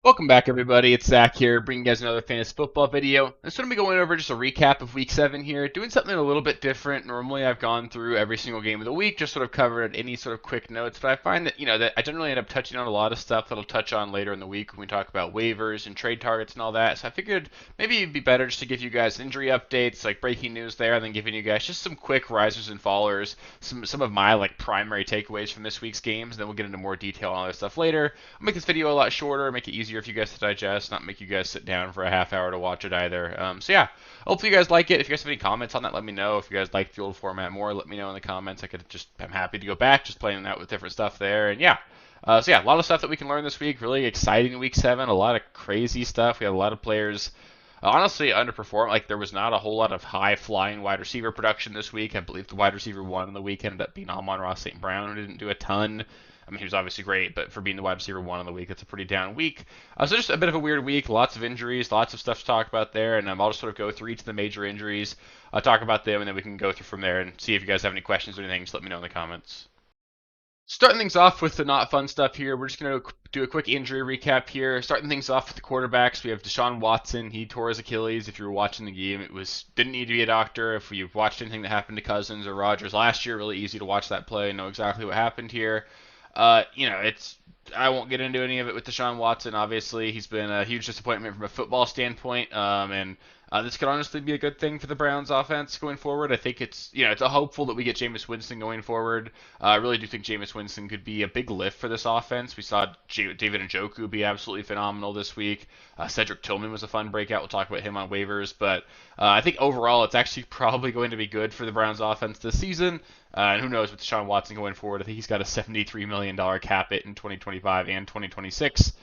Welcome back, everybody. It's Zach here, bringing you guys another fantasy football video. This is going to be going over just a recap of Week 7 here, doing something a little bit different. Normally, I've gone through every single game of the week, just sort of covered any sort of quick notes, but I find that, that I generally end up touching on a lot of stuff that I'll touch on later in the week when we talk about waivers and trade targets and all that. So I figured maybe it'd be better just to give you guys injury updates, like breaking news there, and then giving you guys just some quick risers and fallers, some of my like primary takeaways from this week's games, and then we'll get into more detail on other stuff later. I'll make this video a lot shorter, make it easier for you guys to digest, not make you guys sit down for a half hour to watch it either. So yeah, hopefully you guys like it. If you guys have any comments on that, let me know. If you guys like the old format more, let me know in the comments. I'm happy to go back, just playing that with different stuff there. And yeah, so yeah, a lot of stuff that we can learn this week. Really exciting week 7. A lot of crazy stuff. We had a lot of players honestly underperformed. Like there was not a whole lot of high flying wide receiver production this week. I believe the wide receiver one in the week ended up being Amon-Ra St. Brown, who didn't do a ton. I mean, he was obviously great, but for being the wide receiver one in the week, that's a pretty down week. So just a bit of a weird week. Lots of injuries, lots of stuff to talk about there, and I'll just sort of go through each of the major injuries, talk about them, and then we can go through from there and see if you guys have any questions or anything. Just let me know in the comments. Starting things off with the not fun stuff here, we're just going to do a quick injury recap here. Starting things off with the quarterbacks, we have Deshaun Watson. He tore his Achilles. If you were watching the game, didn't need to be a doctor. If you've watched anything that happened to Cousins or Rodgers last year, really easy to watch that play and know exactly what happened here. It's I won't get into any of it with Deshaun Watson. Obviously, he's been a huge disappointment from a football standpoint, and this could honestly be a good thing for the Browns offense going forward. I think it's a hopeful that we get Jameis Winston going forward. I really do think Jameis Winston could be a big lift for this offense. We saw David Njoku be absolutely phenomenal this week. Cedric Tillman was a fun breakout. We'll talk about him on waivers, but I think overall it's actually probably going to be good for the Browns offense this season. And who knows with Deshaun Watson going forward? I think he's got a $73 million cap hit in 2025 and 2026.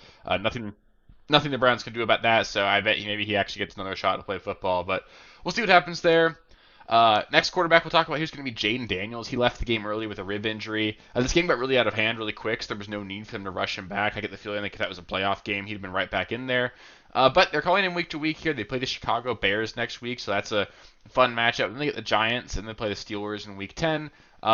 Nothing the Browns can do about that. So I bet maybe he actually gets another shot to play football. But we'll see what happens there. Next quarterback we'll talk about here is going to be Jayden Daniels. He left the game early with a rib injury. This game got really out of hand really quick, so there was no need for him to rush him back. I get the feeling like if that was a playoff game, he'd have been right back in there. But they're calling him week to week here. They play the Chicago Bears next week, so that's a fun matchup. Then they get the Giants, and then play the Steelers in week 10.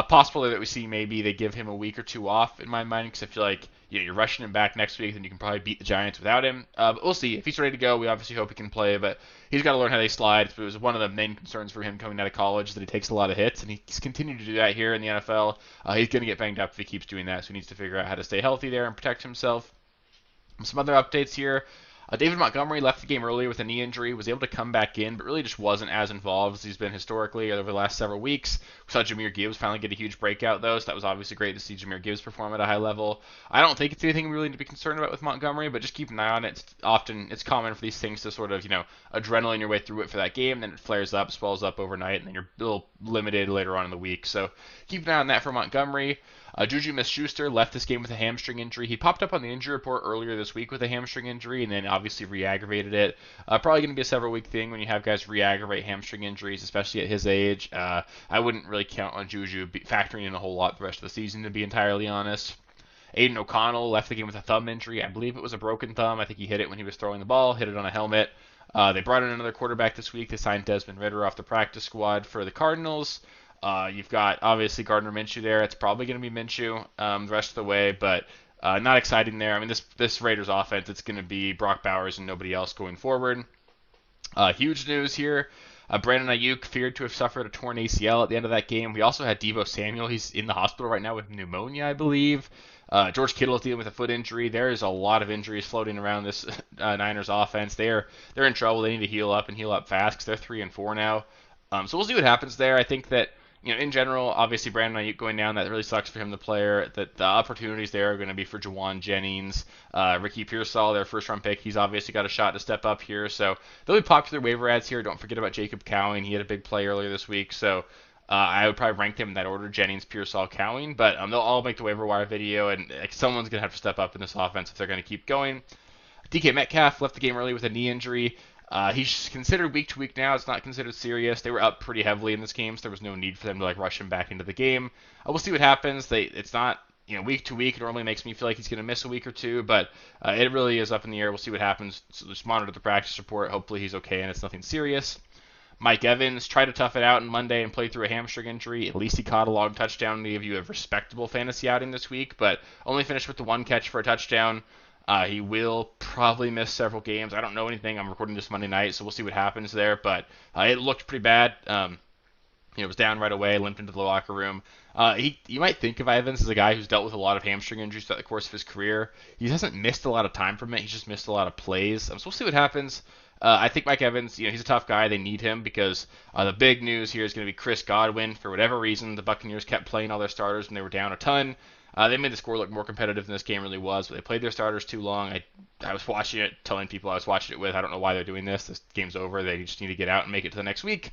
Possible that we see maybe they give him a week or two off in my mind because I feel like you're rushing him back next week, then you can probably beat the Giants without him. But we'll see. If he's ready to go, we obviously hope he can play, but he's got to learn how they slide. It was one of the main concerns for him coming out of college that he takes a lot of hits, and he's continued to do that here in the NFL. He's going to get banged up if he keeps doing that, so he needs to figure out how to stay healthy there and protect himself. Some other updates here. David Montgomery left the game earlier with a knee injury, was able to come back in, but really just wasn't as involved as he's been historically over the last several weeks. We saw Jahmyr Gibbs finally get a huge breakout, though, so that was obviously great to see Jahmyr Gibbs perform at a high level. I don't think it's anything we really need to be concerned about with Montgomery, but just keep an eye on it. It's common for these things to sort of, adrenaline your way through it for that game, then it flares up, swells up overnight, and then you're a little limited later on in the week. So keep an eye on that for Montgomery. Juju Smith-Schuster left this game with a hamstring injury. He popped up on the injury report earlier this week with a hamstring injury and then obviously re-aggravated it. Probably going to be a several-week thing when you have guys re-aggravate hamstring injuries, especially at his age. I wouldn't really count on Juju factoring in a whole lot the rest of the season, to be entirely honest. Aiden O'Connell left the game with a thumb injury. I believe it was a broken thumb. I think he hit it when he was throwing the ball, hit it on a helmet. They brought in another quarterback this week. They signed Desmond Ridder off the practice squad for the Cardinals. You've got obviously Gardner Minshew there. It's probably going to be Minshew the rest of the way, but not exciting there. I mean, this Raiders offense, it's going to be Brock Bowers and nobody else going forward. Huge news here. Brandon Ayuk feared to have suffered a torn ACL at the end of that game. We also had Deebo Samuel. He's in the hospital right now with pneumonia, I believe. George Kittle is dealing with a foot injury. There is a lot of injuries floating around this Niners offense. They're in trouble. They need to heal up and heal up fast because they're 3-4 now. So we'll see what happens there. I think that in general, obviously Brandon Ayuk going down, that really sucks for him, the player. That the opportunities there are going to be for Jawan Jennings, Ricky Pearsall, their first-round pick. He's obviously got a shot to step up here, so they'll be popular waiver ads here. Don't forget about Jacob Cowing. He had a big play earlier this week, so I would probably rank them in that order: Jennings, Pearsall, Cowing. But they'll all make the waiver wire video, and someone's going to have to step up in this offense if they're going to keep going. DK Metcalf left the game early with a knee injury. He's considered week to week now. It's not considered serious. They were up pretty heavily in this game, so there was no need for them to rush him back into the game. We'll see what happens. It's not week to week. It normally makes me feel like he's going to miss a week or two, but it really is up in the air. We'll see what happens. So just monitor the practice report. Hopefully he's okay and it's nothing serious. Mike Evans tried to tough it out on Monday and played through a hamstring injury. At least he caught a long touchdown to give you a respectable fantasy outing this week, but only finished with the one catch for a touchdown. He will probably miss several games. I don't know anything. I'm recording this Monday night, so we'll see what happens there. But it looked pretty bad. Was down right away, limped into the locker room. You might think of Evans as a guy who's dealt with a lot of hamstring injuries throughout the course of his career. He hasn't missed a lot of time from it. He's just missed a lot of plays. So we'll see what happens. I think Mike Evans, he's a tough guy. They need him because the big news here is going to be Chris Godwin. For whatever reason, the Buccaneers kept playing all their starters when they were down a ton. They made the score look more competitive than this game really was, but they played their starters too long. I was watching it, telling people I was watching it with, I don't know why they're doing this. This game's over. They just need to get out and make it to the next week.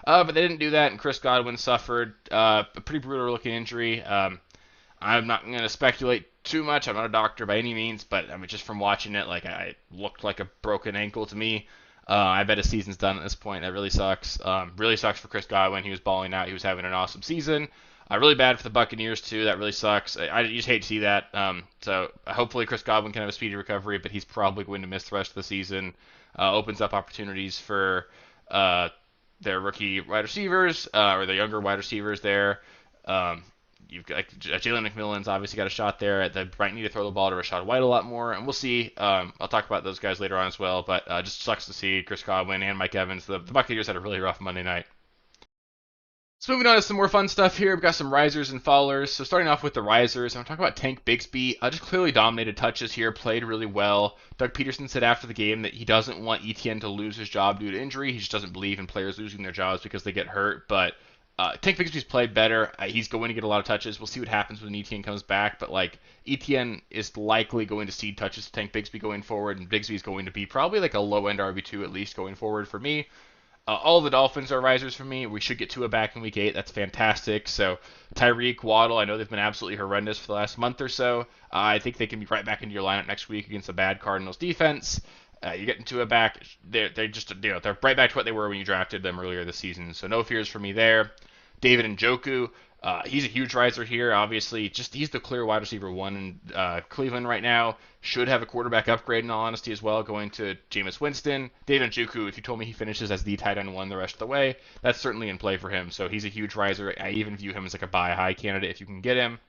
But they didn't do that, and Chris Godwin suffered a pretty brutal-looking injury. I'm not going to speculate too much. I'm not a doctor by any means, but I mean, just from watching it, like it looked like a broken ankle to me. I bet his season's done at this point. That really sucks. Really sucks for Chris Godwin. He was balling out. He was having an awesome season. Really bad for the Buccaneers too. That really sucks. I just hate to see that. So hopefully Chris Godwin can have a speedy recovery, but he's probably going to miss the rest of the season. Opens up opportunities for their rookie wide receivers or the younger wide receivers there. You've got Jalen McMillan's obviously got a shot there. They might need to throw the ball to Rachaad White a lot more, and we'll see. I'll talk about those guys later on as well, but just sucks to see Chris Godwin and Mike Evans. The Buccaneers had a really rough Monday night. So moving on to some more fun stuff here. We've got some risers and fallers. So starting off with the risers, I'm talking about Tank Bigsby. Just clearly dominated touches here, played really well. Doug Peterson said after the game that he doesn't want Etienne to lose his job due to injury. He just doesn't believe in players losing their jobs because they get hurt. But Tank Bigsby's played better. He's going to get a lot of touches. We'll see what happens when Etienne comes back. But like Etienne is likely going to cede touches to Tank Bigsby going forward, and Bigsby's going to be probably like a low-end RB2 at least going forward for me. All the Dolphins are risers for me. We should get Tua back in Week 8. That's fantastic. So Tyreek, Waddle, I know they've been absolutely horrendous for the last month or so. I think they can be right back into your lineup next week against a bad Cardinals defense. You're getting Tua back. They're just they're right back to what they were when you drafted them earlier this season. So no fears for me there. David Njoku. He's a huge riser here. Obviously, he's the clear wide receiver one in Cleveland right now. Should have a quarterback upgrade in all honesty as well, going to Jameis Winston. David Njoku, if you told me he finishes as the tight end one the rest of the way, that's certainly in play for him. So he's a huge riser. I even view him as like a buy high candidate if you can get him.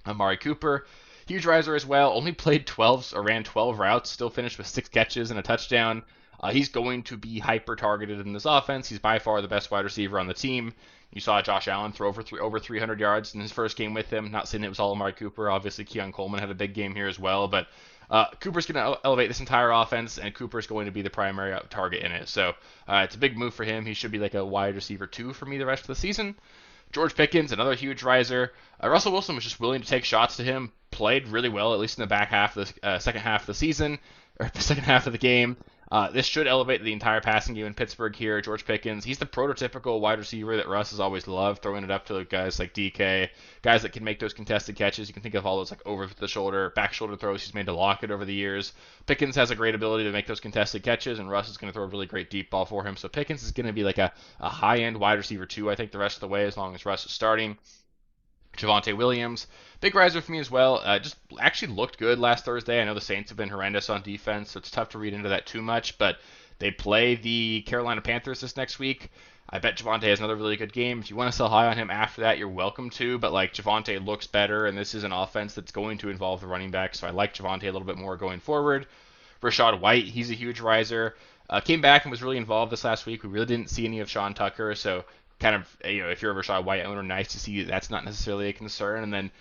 Amari Cooper, huge riser as well. Only played 12 or ran 12 routes, still finished with 6 catches and a touchdown. He's going to be hyper targeted in this offense. He's by far the best wide receiver on the team. You saw Josh Allen throw over 300 yards in his first game with him. Not saying it was all Amari Cooper. Obviously, Keon Coleman had a big game here as well. But Cooper's going to elevate this entire offense, and Cooper's going to be the primary target in it. So it's a big move for him. He should be like a wide receiver 2 for me the rest of the season. George Pickens, another huge riser. Russell Wilson was just willing to take shots to him. Played really well, at least in the back half of the second half of the season, or the second half of the game. This should elevate the entire passing game in Pittsburgh here. George Pickens, he's the prototypical wide receiver that Russ has always loved, throwing it up to guys like DK, guys that can make those contested catches. You can think of all those like over the shoulder, back shoulder throws he's made to Lockett over the years. Pickens has a great ability to make those contested catches, and Russ is going to throw a really great deep ball for him. So Pickens is going to be like a high-end wide receiver too, I think, the rest of the way, as long as Russ is starting. Javonte Williams, big riser for me as well. Just actually looked good last Thursday. I know the Saints have been horrendous on defense, so it's tough to read into that too much, but they play the Carolina Panthers this next week. I bet Javonte has another really good game. If you want to sell high on him after that, you're welcome to, but like Javonte looks better, and this is an offense that's going to involve the running back, so I like Javonte a little bit more going forward. Rachaad White, he's a huge riser. Came back and was really involved this last week. We really didn't see any of Sean Tucker, so kind of, if you're a Rachaad White owner, nice to see that's not necessarily a concern. And then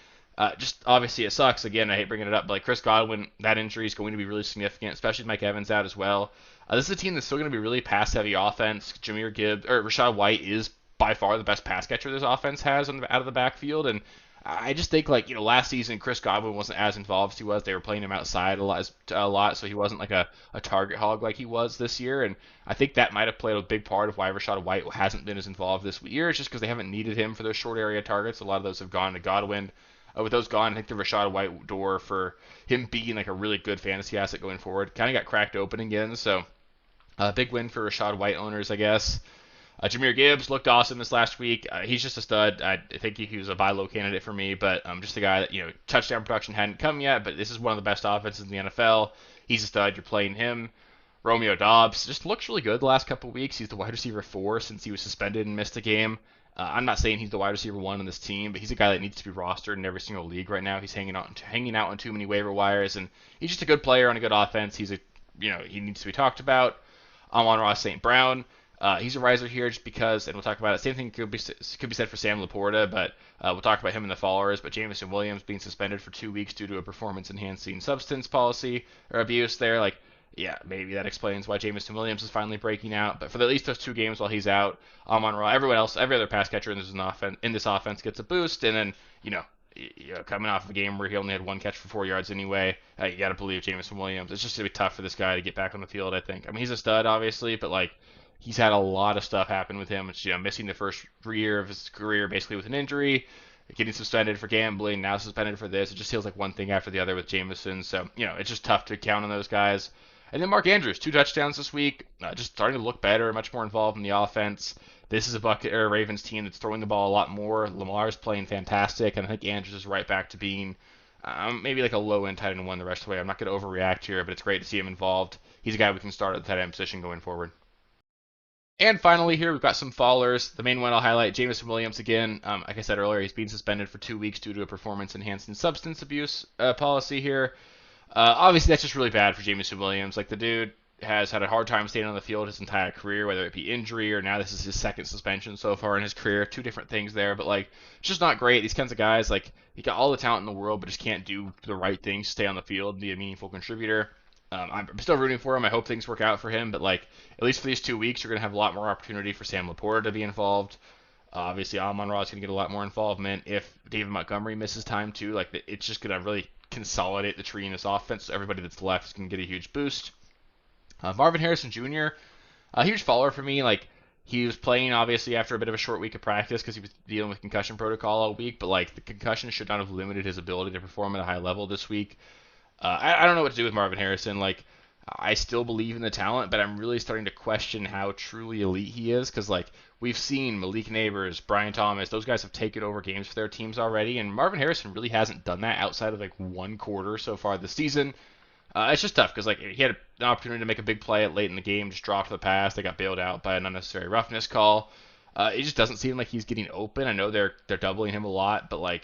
just obviously it sucks. Again, I hate bringing it up, but like Chris Godwin, that injury is going to be really significant, especially with Mike Evans out as well. This is a team that's still going to be really pass-heavy offense. Jahmyr Gibbs or Rachaad White is by far the best pass catcher this offense has out of the backfield, and I just think last season Chris Godwin wasn't as involved as he was. They were playing him outside a lot, so he wasn't like a target hog like he was this year. And I think that might have played a big part of why Rachaad White hasn't been as involved this year. It's just because they haven't needed him for those short area targets. A lot of those have gone to Godwin. With those gone, I think the Rachaad White door for him being like a really good fantasy asset going forward kind of got cracked open again. So big win for Rachaad White owners, I guess. Jahmyr Gibbs looked awesome this last week. He's just a stud. I think he was a buy low candidate for me, but just a guy that, touchdown production hadn't come yet, but this is one of the best offenses in the NFL. He's a stud. You're playing him. Romeo Doubs just looks really good the last couple of weeks. He's the wide receiver 4 since he was suspended and missed a game. I'm not saying he's the wide receiver one on this team, but he's a guy that needs to be rostered in every single league right now. He's hanging out on too many waiver wires, and he's just a good player on a good offense. He needs to be talked about. Amon-Ra St. Brown. He's a riser here just because, and we'll talk about it. Same thing could be said for Sam Laporta, but we'll talk about him in the followers. But Jameson Williams being suspended for 2 weeks due to a performance-enhancing substance policy or abuse there, yeah, maybe that explains why Jameson Williams is finally breaking out. But for at least those 2 games while he's out, Amon-Ra, everyone else, every other pass catcher in this offense gets a boost, and then coming off of a game where he only had 1 catch for 4 yards anyway, you got to believe Jameson Williams. It's just gonna be tough for this guy to get back on the field. I think. I mean, he's a stud, obviously, but he's had a lot of stuff happen with him. It's missing the first year of his career basically with an injury, getting suspended for gambling, now suspended for this. It just feels like one thing after the other with Jameson. So it's just tough to count on those guys. And then Mark Andrews, 2 touchdowns this week, just starting to look better, much more involved in the offense. This is a Ravens team that's throwing the ball a lot more. Lamar's playing fantastic, and I think Andrews is right back to being maybe like a low-end tight end one the rest of the way. I'm not going to overreact here, but it's great to see him involved. He's a guy we can start at the tight end position going forward. And finally here, we've got some fallers. The main one I'll highlight, Jameson Williams again. Like I said earlier, he's being suspended for 2 weeks due to a performance-enhancing substance abuse policy here. Obviously, that's just really bad for Jameson Williams. The dude has had a hard time staying on the field his entire career, whether it be injury or now this is his second suspension so far in his career. 2 different things there, but it's just not great. These kinds of guys, he got all the talent in the world, but just can't do the right things to stay on the field and be a meaningful contributor. I'm still rooting for him. I hope things work out for him, but at least for these 2 weeks, you're gonna have a lot more opportunity for Sam Laporta to be involved. Obviously, Amon-Ra is gonna get a lot more involvement. If David Montgomery misses time too, it's just gonna really consolidate the tree in this offense. So everybody that's left is gonna get a huge boost. Marvin Harrison Jr., a huge follower for me. He was playing obviously after a bit of a short week of practice because he was dealing with concussion protocol all week, but the concussion should not have limited his ability to perform at a high level this week. I don't know what to do with Marvin Harrison. I still believe in the talent, but I'm really starting to question how truly elite he is because we've seen Malik Neighbors, Brian Thomas, those guys have taken over games for their teams already, and Marvin Harrison really hasn't done that outside of 1 quarter so far this season. It's just tough because he had an opportunity to make a big play late in the game, just dropped the pass. They got bailed out by an unnecessary roughness call. It just doesn't seem like he's getting open. I know they're doubling him a lot, but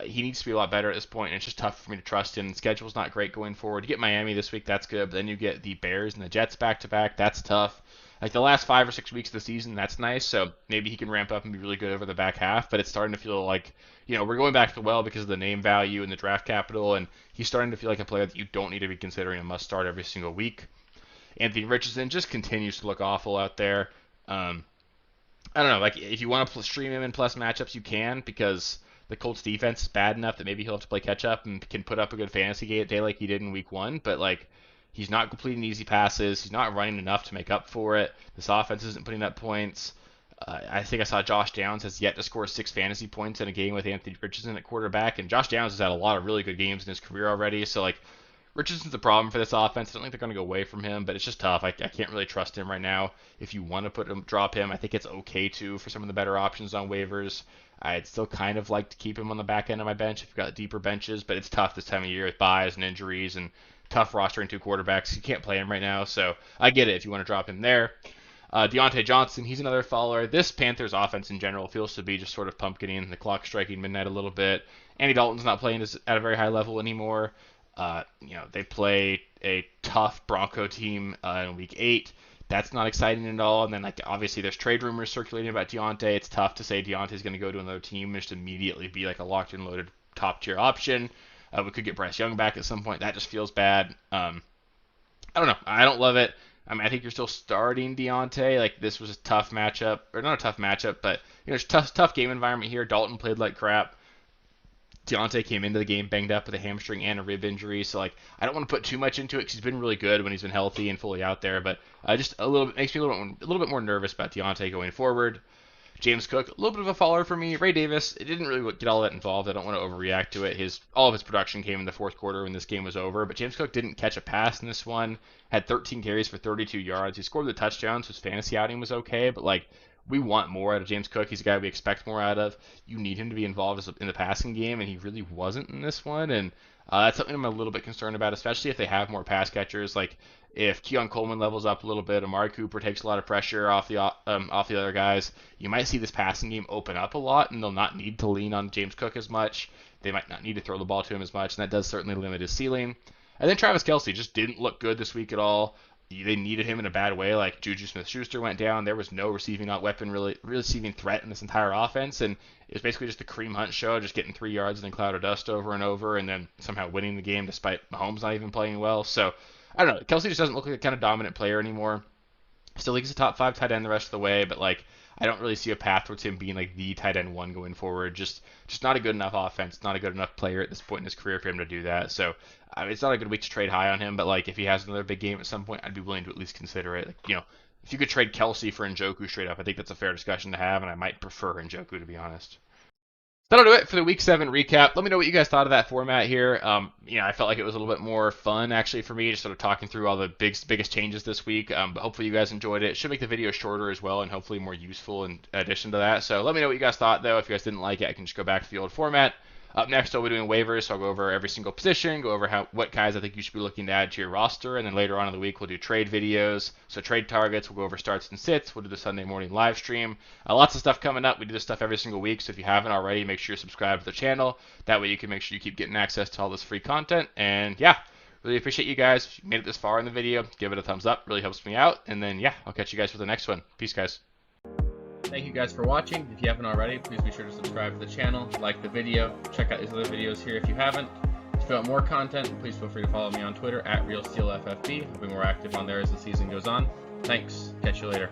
he needs to be a lot better at this point, and it's just tough for me to trust him. The schedule's not great going forward. You get Miami this week, that's good, but then you get the Bears and the Jets back-to-back. That's tough. The last 5 or 6 weeks of the season, that's nice, so maybe he can ramp up and be really good over the back half, but it's starting to feel we're going back to the well because of the name value and the draft capital, and he's starting to feel like a player that you don't need to be considering a must-start every single week. Anthony Richardson just continues to look awful out there. I don't know, if you want to stream him in plus matchups, you can, because the Colts defense is bad enough that maybe he'll have to play catch up and can put up a good fantasy day like he did in week 1, but he's not completing easy passes, he's not running enough to make up for it. This offense isn't putting up points. I think I saw Josh Downs has yet to score 6 fantasy points in a game with Anthony Richardson at quarterback, and Josh Downs has had a lot of really good games in his career already, so Richardson's a problem for this offense. I don't think they're going to go away from him, but it's just tough. I can't really trust him right now. If you want to drop him, I think it's okay to for some of the better options on waivers. I'd still kind of like to keep him on the back end of my bench if you've got deeper benches, but it's tough this time of year with buys and injuries and tough rostering 2 quarterbacks. You can't play him right now, so I get it if you want to drop him there. Deontay Johnson, he's another follower. This Panthers offense in general feels to be just sort of pumpkining, the clock striking midnight a little bit. Andy Dalton's not playing at a very high level anymore. They play a tough Bronco team in Week 8. That's not exciting at all. And then, obviously, there's trade rumors circulating about Deontay. It's tough to say Deontay's going to go to another team and just immediately be a locked and loaded top-tier option. We could get Bryce Young back at some point. That just feels bad. I don't know. I don't love it. I think you're still starting Deontay. This was a tough matchup. Or not a tough matchup, but, it's tough game environment here. Dalton played like crap. Deontay came into the game banged up with a hamstring and a rib injury, so I don't want to put too much into it because he's been really good when he's been healthy and fully out there. But just a little bit makes me a little bit more nervous about Deontay going forward. James Cook, a little bit of a follower for me. Ray Davis, it didn't really get all that involved. I don't want to overreact to it. All of his production came in the 4th quarter when this game was over, but James Cook didn't catch a pass in this one. Had 13 carries for 32 yards. He scored the touchdown, so his fantasy outing was okay, but we want more out of James Cook. He's a guy we expect more out of. You need him to be involved in the passing game, and he really wasn't in this one. And That's something I'm a little bit concerned about, especially if they have more pass catchers. Like if Keon Coleman levels up a little bit, Amari Cooper takes a lot of pressure off the other guys, you might see this passing game open up a lot, and they'll not need to lean on James Cook as much. They might not need to throw the ball to him as much, and that does certainly limit his ceiling. And then Travis Kelce just didn't look good this week at all. They needed him in a bad way. Like Juju Smith-Schuster went down. There was no receiving weapon, really receiving threat in this entire offense, and it was basically just a Kareem Hunt show, just getting 3 yards in a cloud of dust over and over, and then somehow winning the game despite Mahomes not even playing well. So I don't know. Kelce just doesn't look like a kind of dominant player anymore. Still, he's a top 5 tight end the rest of the way, but like I don't really see a path towards him being like the tight end 1 going forward. Just not a good enough offense, not a good enough player at this point in his career for him to do that. So it's not a good week to trade high on him, but like if he has another big game at some point, I'd be willing to at least consider it. Like, if you could trade Kelce for Njoku straight up, I think that's a fair discussion to have, and I might prefer Njoku, to be honest. That'll do it for the Week 7 recap. Let me know what you guys thought of that format here. I felt like it was a little bit more fun, actually, for me, just sort of talking through all the biggest changes this week. But hopefully you guys enjoyed it. It should make the video shorter as well, and hopefully more useful in addition to that. So let me know what you guys thought, though. If you guys didn't like it, I can just go back to the old format. Up next, I'll be doing waivers, so I'll go over every single position, go over what guys I think you should be looking to add to your roster, and then later on in the week, we'll do trade videos. So trade targets, we'll go over starts and sits, we'll do the Sunday morning live stream. Lots of stuff coming up. We do this stuff every single week, so if you haven't already, make sure you subscribe to the channel. That way you can make sure you keep getting access to all this free content. And yeah, really appreciate you guys. If you made it this far in the video, give it a thumbs up. Really helps me out. And then yeah, I'll catch you guys for the next one. Peace, guys. Thank you guys for watching. If you haven't already, please be sure to subscribe to the channel, like the video, check out these other videos here if you haven't. If you want more content, please feel free to follow me on Twitter at RealSteelFFB. I'll be more active on there as the season goes on. Thanks. Catch you later.